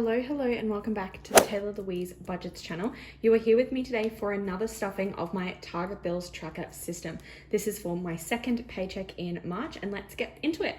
Hello, and welcome back to the Taylah Louise Budgets channel. You are here with me today for another stuffing of my Target Bills tracker system. This is for my second paycheck in March, and let's get into it.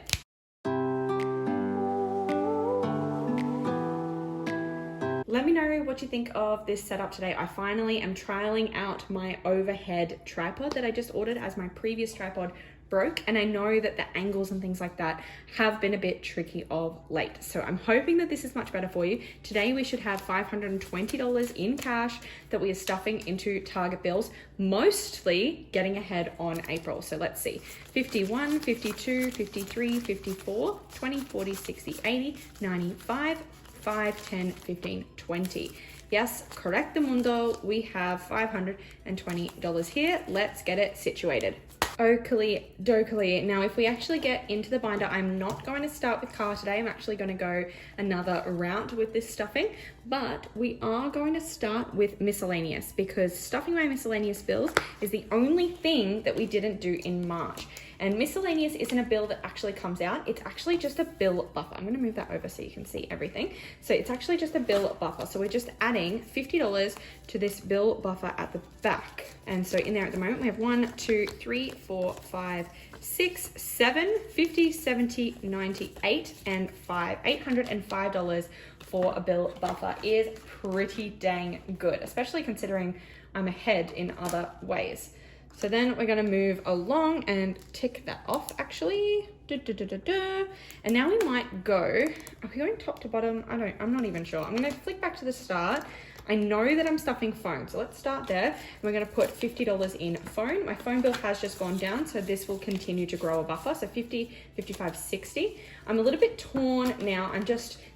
Let me know what you think of this setup today. I finally am trialing out my overhead tripod that I just ordered, as my previous tripod broke, and I know that the angles and things like that have been a bit tricky of late. So I'm hoping that this is much better for you. Today we should have $520 in cash that we are stuffing into Target Bills, mostly getting ahead on April. So let's see, 51, 52, 53, 54, 20, 40, 60, 80, 95, 5, 10, 15, 20. Yes, correcto mundo, we have $520 here. Let's get it situated. Oakley dokley. Now, if we actually get into the binder, I'm not going to start with car today. I'm actually going to go another route with this stuffing, but we are going to start with miscellaneous, because stuffing my miscellaneous bills is the only thing that we didn't do in March. And miscellaneous isn't a bill that actually comes out. It's actually just a bill buffer. I'm going to move that over so you can see everything. So it's actually just a bill buffer. So we're just adding $50 to this bill buffer at the back. And so in there at the moment, we have 1, 2, 3, 4, 5, 6, 7, 50, 70, 98, and $805 for a bill buffer is pretty dang good, especially considering I'm ahead in other ways. So then we're going to move along and tick that off, actually. And now we might go, are we going top to bottom? I'm not even sure. I'm going to flick back to the start. I know that I'm stuffing phone, so let's start there. And we're going to put $50 in phone. My phone bill has just gone down, so this will continue to grow a buffer. So 50, 55, 60. I'm a little bit torn now.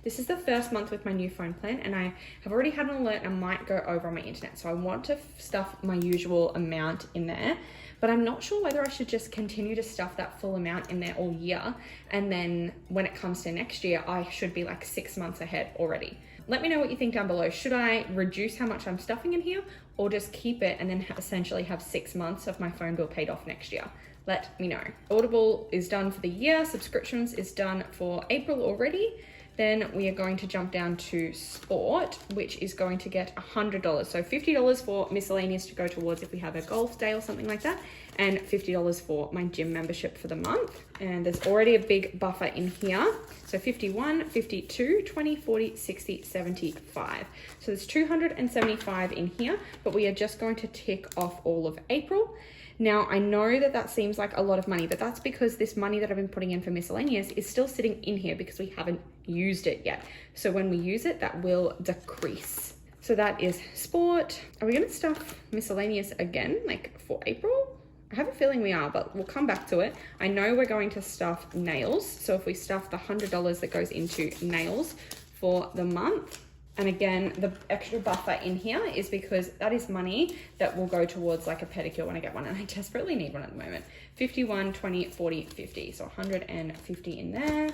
This is the first month with my new phone plan, and I have already had an alert and I might go over on my internet. So I want to stuff my usual amount in there, but I'm not sure whether I should just continue to stuff that full amount in there all year. And then when it comes to next year, I should be like 6 months ahead already. Let me know what you think down below. Should I reduce how much I'm stuffing in here, or just keep it and then essentially have 6 months of my phone bill paid off next year? Let me know. Audible is done for the year. Subscriptions is done for April already. Then we are going to jump down to sport, which is going to get $100. So $50 for miscellaneous to go towards if we have a golf day or something like that, and $50 for my gym membership for the month. And there's already a big buffer in here. So 51, 52, 20, 40, 60, 75. So there's 275 in here, but we are just going to tick off all of April. Now, I know that that seems like a lot of money, but that's because this money that I've been putting in for miscellaneous is still sitting in here because we haven't used it yet. So when we use it, that will decrease. So that is sport. Are we going to stuff miscellaneous again, like for April? I have a feeling we are, but we'll come back to it. I know we're going to stuff nails. So if we stuff the $100 that goes into nails for the month, and again, the extra buffer in here is because that is money that will go towards like a pedicure when I get one, and I desperately need one at the moment. 51, 20, 40, 50. So 150 in there.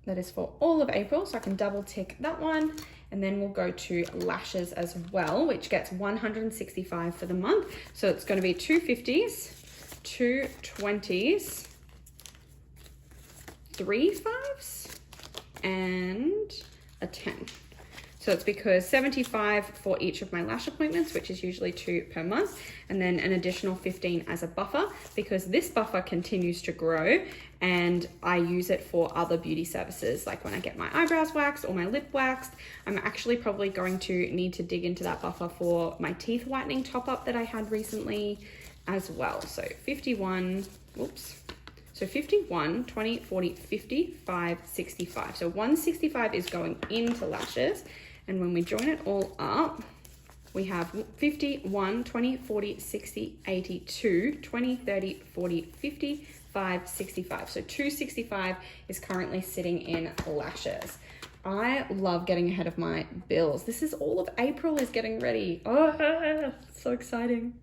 That is for all of April, so I can double tick that one. And then we'll go to lashes as well, which gets 165 for the month. So it's going to be 2 50s, 2 20s, 3 5s, and a 10. So it's because 75 for each of my lash appointments, which is usually 2 per month, and then an additional 15 as a buffer, because this buffer continues to grow and I use it for other beauty services, like when I get my eyebrows waxed or my lip waxed. I'm actually probably going to need to dig into that buffer for my teeth whitening top up that I had recently as well. So 51, So 51, 20, 40, 50, 5, 65. So 165 is going into lashes. And when we join it all up, we have 50, 1, 20, 40, 60, 82, 20, 30, 40, 50, 5, 65. So 265 is currently sitting in lashes. I love getting ahead of my bills. This is all of April is getting ready. Oh, so exciting.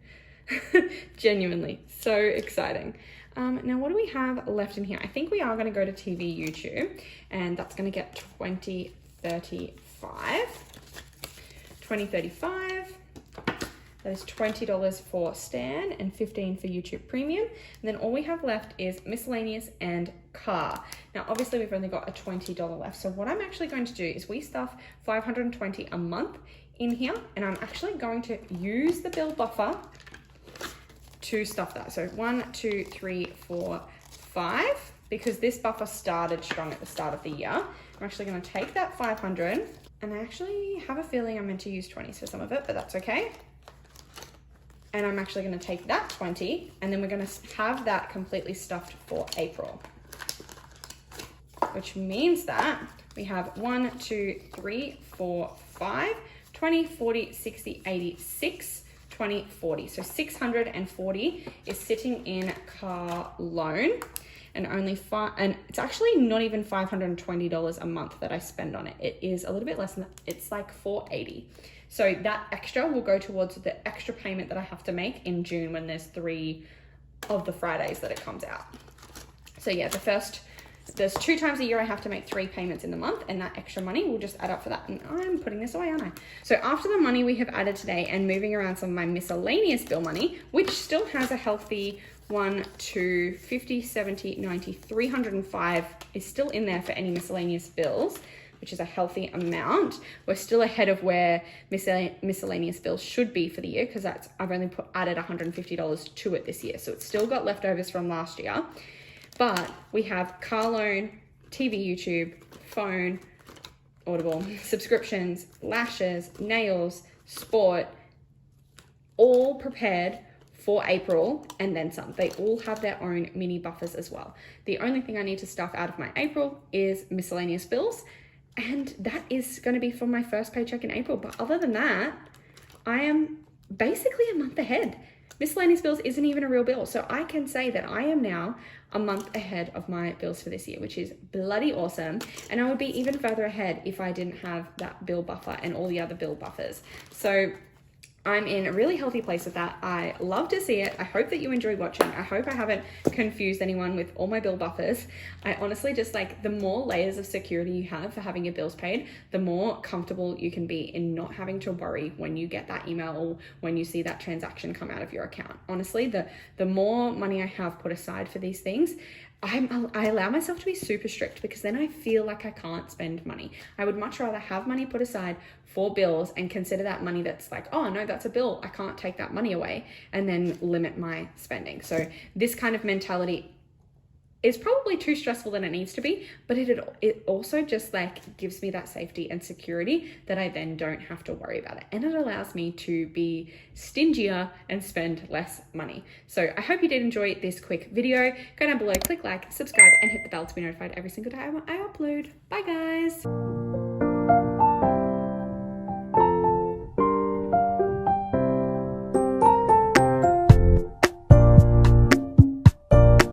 Genuinely, so exciting. Now, what do we have left in here? I think we are going to go to TV YouTube, and that's going to get 2035. That is $20 for Stan and $15 for YouTube Premium. And then all we have left is miscellaneous and car. Now, obviously we've only got a $20 left. So what I'm actually going to do is we stuff $520 a month in here, and I'm actually going to use the bill buffer to stuff that. So 1, 2, 3, 4, 5, because this buffer started strong at the start of the year. I'm actually going to take that 500, and I actually have a feeling I'm meant to use 20s for some of it, but that's okay. And I'm actually going to take that 20, and then we're going to have that completely stuffed for April, which means that we have 1, 2, 3, 4, 5, 20, 40, 60, 80, 6, 20, 40. So 640 is sitting in car loan, and only and it's actually not even $520 a month that I spend on it. It is a little bit less than that. It's like $480. So that extra will go towards the extra payment that I have to make in June when there's 3 of the Fridays that it comes out. So yeah, there's 2 times a year I have to make 3 payments in the month, and that extra money will just add up for that. And I'm putting this away, aren't I? So after the money we have added today and moving around some of my miscellaneous bill money, which still has a healthy 1, 2, 50, 70, 90, 305 is still in there for any miscellaneous bills, which is a healthy amount. We're still ahead of where miscellaneous bills should be for the year, because I've only added $150 to it this year. So it's still got leftovers from last year. But we have car loan, TV, YouTube, phone, Audible, subscriptions, lashes, nails, sport, all prepared for April and then some. They all have their own mini buffers as well. The only thing I need to stuff out of my April is miscellaneous bills, and that is going to be for my first paycheck in April. But other than that, I am basically a month ahead. Miscellaneous bills isn't even a real bill. So I can say that I am now a month ahead of my bills for this year, which is bloody awesome. And I would be even further ahead if I didn't have that bill buffer and all the other bill buffers. So I'm in a really healthy place with that. I love to see it. I hope that you enjoy watching. I hope I haven't confused anyone with all my bill buffers. I honestly just like, the more layers of security you have for having your bills paid, the more comfortable you can be in not having to worry when you get that email or when you see that transaction come out of your account. Honestly, the more money I have put aside for these things, I allow myself to be super strict, because then I feel like I can't spend money. I would much rather have money put aside for bills and consider that money that's like, oh no, that's a bill, I can't take that money away, and then limit my spending. So this kind of mentality is probably too stressful than it needs to be, but it also just like gives me that safety and security that I then don't have to worry about it. And it allows me to be stingier and spend less money. So I hope you did enjoy this quick video. Go down below, click like, subscribe, and hit the bell to be notified every single time I upload. Bye guys.